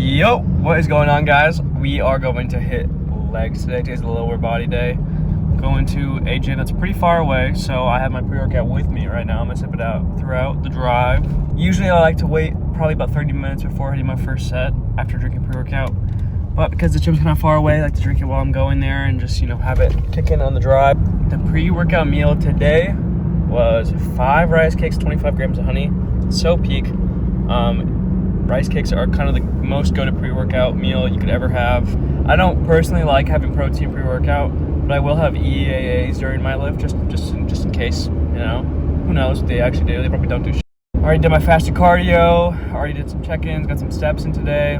Yo, what is going on, guys? We are going to hit legs today. Today's the lower body day. Going to a gym that's pretty far away, so I have my pre-workout with me right now. I'm gonna sip it out throughout the drive. Usually I like to wait probably about 30 minutes before hitting my first set after drinking pre-workout. But because the gym's kind of far away, I like to drink it while I'm going there and just, have it kick in on the drive. The pre-workout meal today was 5 rice cakes, 25 grams of honey. So peak. Rice cakes are kind of the most go-to pre-workout meal you could ever have. I don't personally like having protein pre-workout, but I will have EAAs during my lift just in case, Who knows what they actually do? They probably don't do shit. Already did my fasted cardio, already did some check-ins, got some steps in today.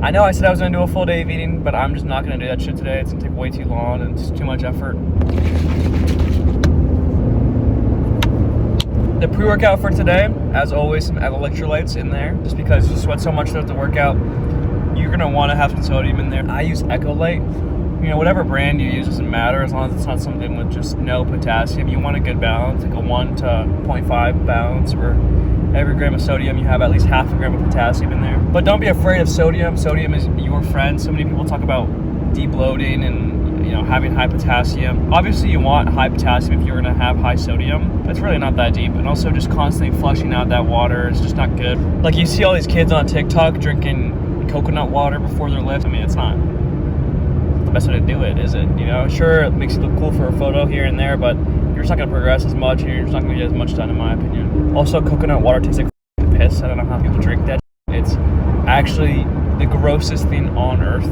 I know I said I was gonna do a full day of eating, but I'm just not gonna do that shit today. It's gonna take way too long and it's too much effort. The pre-workout for today, as always, some electrolytes in there, just because you sweat so much throughout the workout, you're gonna want to have some sodium in there. I use Ecolyte. Whatever brand you use doesn't matter as long as it's not something with just no potassium. You want a good balance, like a 1 to 0.5 balance, where every gram of sodium you have at least half a gram of potassium in there. But don't be afraid of sodium. Sodium is your friend. So many people talk about debloating and having high potassium. Obviously you want high potassium if you're gonna have high sodium. It's really not that deep. And also just constantly flushing out that water is just not good. Like you see all these kids on TikTok drinking coconut water before their lift. It's not the best way to do it, is it? Sure, it makes you look cool for a photo here and there, but you're just not gonna progress as much and you're just not gonna get as much done, in my opinion. Also, coconut water tastes like piss. I don't know how people drink that. It's actually the grossest thing on earth.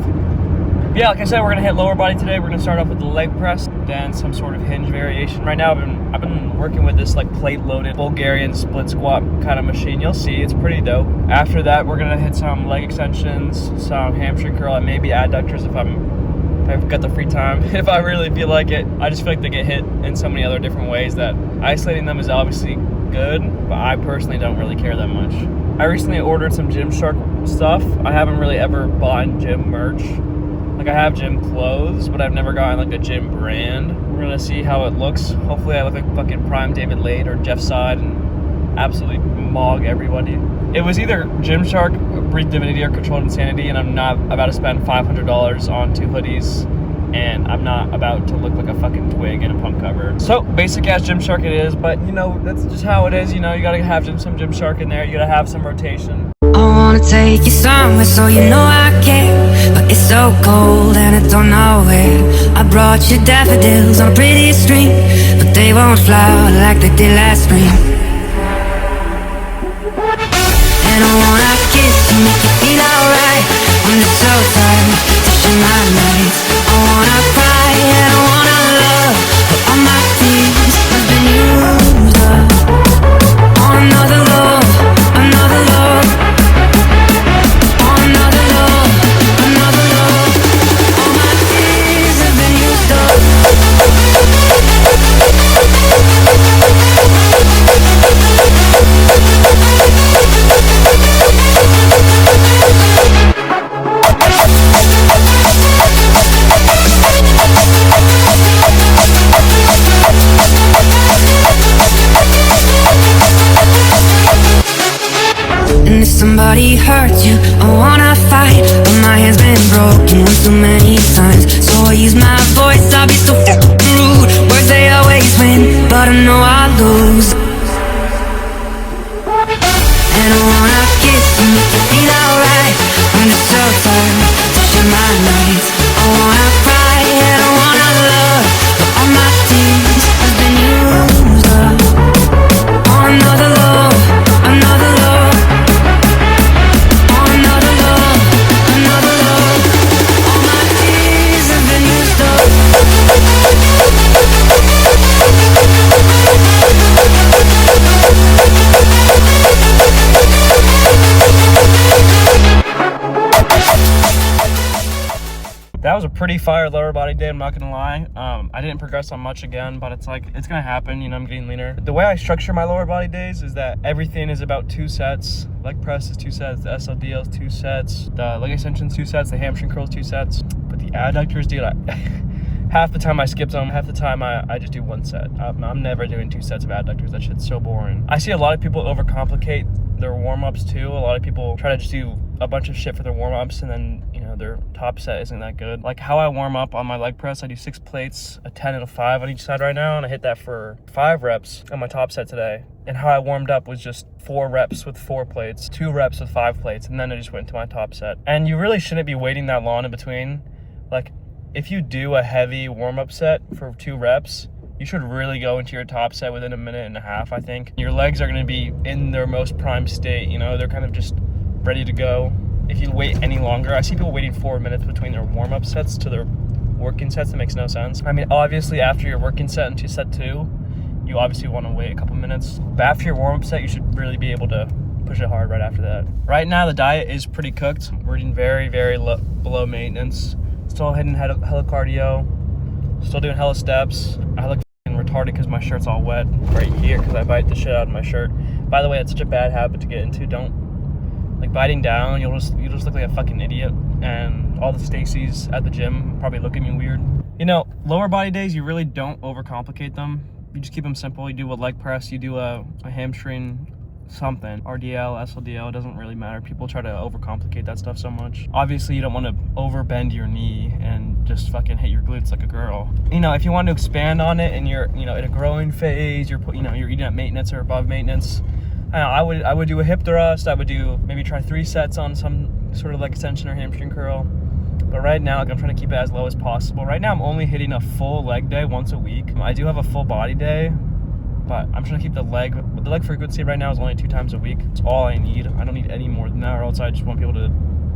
Yeah, like I said, we're gonna hit lower body today. We're gonna start off with the leg press, then some sort of hinge variation. Right now, I've been working with this plate-loaded Bulgarian split squat kind of machine. You'll see, it's pretty dope. After that, we're gonna hit some leg extensions, some hamstring curl, and maybe adductors if I've got the free time. If I really feel like it, I just feel like they get hit in so many other different ways that isolating them is obviously good, but I personally don't really care that much. I recently ordered some Gymshark stuff. I haven't really ever bought gym merch. I have gym clothes, but I've never gotten a gym brand. We're gonna see how it looks. Hopefully I look like fucking prime David Lade or Jeff Side and absolutely mog everybody. It was either Gymshark, Breathe Divinity, or Controlled Insanity, and I'm not about to spend $500 on 2 hoodies, and I'm not about to look like a fucking twig in a pump cover. So basic ass Gymshark it is, but that's just how it is. You gotta have some Gymshark in there. You gotta have some rotation. I wanna take you somewhere so I care, but it's so cold and I don't know where. I brought you daffodils on a pretty string, but they won't flower like they did last spring. And I wanna kiss you, make you feel alright. I'm just so tired to share my nights. I wanna cry and I wanna love, but all my tears have been used up on another love, another love. And if somebody hurts you, I wanna fight, but my hand's been broken one too many times. So I use my voice, I'll be so fucking rude. Words they always win, but I know I lose. And I wanna kiss you, make you feel alright. I'm just so tired to share my nights. I wanna cry and I wanna love, but all my tears have been used up on another love, another love. That was a pretty fire lower body day, I'm not gonna lie. I didn't progress on much again, but it's gonna happen, I'm getting leaner. The way I structure my lower body days is that everything is about 2 sets. Leg press is 2 sets, the SLDL is 2 sets, the leg extensions 2 sets, the hamstring curls 2 sets. But the adductors, dude, half the time I skip them, half the time I just do 1 set. I'm never doing 2 sets of adductors. That shit's so boring. I see a lot of people overcomplicate their warm-ups too. A lot of people try to just do a bunch of shit for their warm-ups and then, you know, their top set isn't that good. Like how I warm up on my leg press, I do 6 plates, a 10 and a 5 on each side right now, and I hit that for 5 reps on my top set today. And how I warmed up was just 4 reps with 4 plates, 2 reps with 5 plates, and then I just went to my top set. And you really shouldn't be waiting that long in between. Like if you do a heavy warm-up set for 2 reps, you should really go into your top set within a minute and a half, I think. Your legs are gonna be in their most prime state, you know, they're kind of just ready to go. If you wait any longer, I see people waiting 4 minutes between their warm-up sets to their working sets. That makes no sense. I mean, obviously after your working set into set 2, you obviously wanna wait a couple minutes. But after your warm-up set, you should really be able to push it hard right after that. Right now, the diet is pretty cooked. We're eating very, very below maintenance. Still hitting hella cardio. Still doing hella steps. I look retarded because my shirt's all wet right here because I bite the shit out of my shirt. By the way, it's such a bad habit to get into. Don't, like, biting down, you'll just look like a fucking idiot, and all the Stacy's at the gym probably look at me weird. You know, lower body days, you really don't overcomplicate them. You just keep them simple. You do a leg press, you do a hamstring, something, RDL, SLDL, it doesn't really matter. People try to overcomplicate that stuff so much. Obviously, you don't want to overbend your knee and just fucking hit your glutes like a girl. You know, if you want to expand on it and you're, you know, in a growing phase, you're eating at maintenance or above maintenance, I would do a hip thrust. I would do maybe try 3 sets on some sort of like extension or hamstring curl. But right now, like, I'm trying to keep it as low as possible. Right now, I'm only hitting a full leg day once a week. I do have a full body day, but I'm trying to keep the leg frequency right now is only 2 times a week. It's all I need. I don't need any more than that, or else I just want people to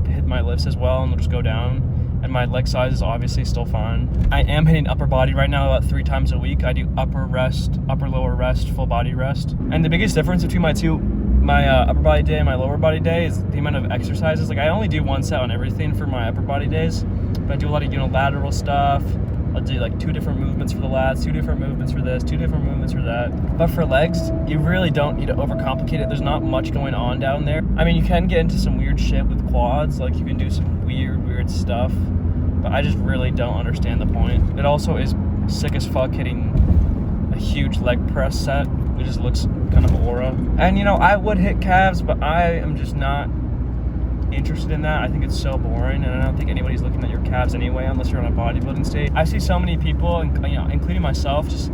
hit my lifts as well and they'll just go down. And my leg size is obviously still fine. I am hitting upper body right now about 3 times a week. I do upper rest, upper lower rest, full body rest. And the biggest difference between my upper body day and my lower body day is the amount of exercises. Like I only do 1 set on everything for my upper body days, but I do a lot of unilateral stuff. I'll do like 2 different movements for the lats, 2 different movements for this, 2 different movements for that. But for legs, you really don't need to overcomplicate it. There's not much going on down there. I mean, you can get into some weird shit with quads. Like you can do some weird stuff, but I just really don't understand the point. It also is sick as fuck hitting a huge leg press set. It just looks kind of aura. And you know, I would hit calves, but I am just not interested in that. I think it's so boring, and I don't think anybody's looking at your calves anyway unless you're on a bodybuilding stage. I see so many people, you know, including myself, just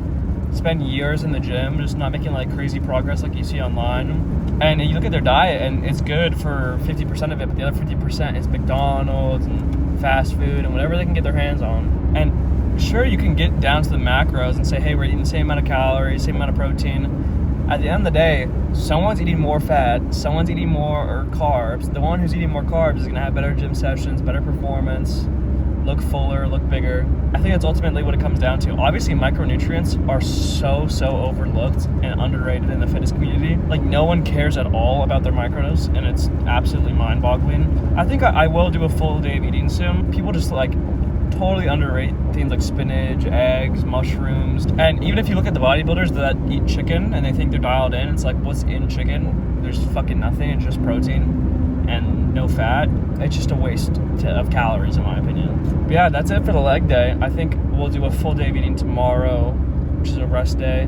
spend years in the gym just not making like crazy progress like you see online. And you look at their diet and it's good for 50% of it, but the other 50% is McDonald's and fast food and whatever they can get their hands on. And sure, you can get down to the macros and say, hey, we're eating the same amount of calories, same amount of protein. At the end of the day, someone's eating more fat, someone's eating more carbs. The one who's eating more carbs is gonna have better gym sessions, better performance, look fuller, look bigger. I think that's ultimately what it comes down to. Obviously, micronutrients are so overlooked and underrated in the fitness community. Like, no one cares at all about their macros, and it's absolutely mind-boggling. I think I will do a full day of eating soon. People just like totally underrate things like spinach, eggs, mushrooms. And even if you look at the bodybuilders that eat chicken and they think they're dialed in, it's like, what's in chicken? There's fucking nothing. It's just protein and no fat. It's just a waste of calories, in my opinion. But yeah, that's it for the leg day. I think we'll do a full day of eating tomorrow, which is a rest day.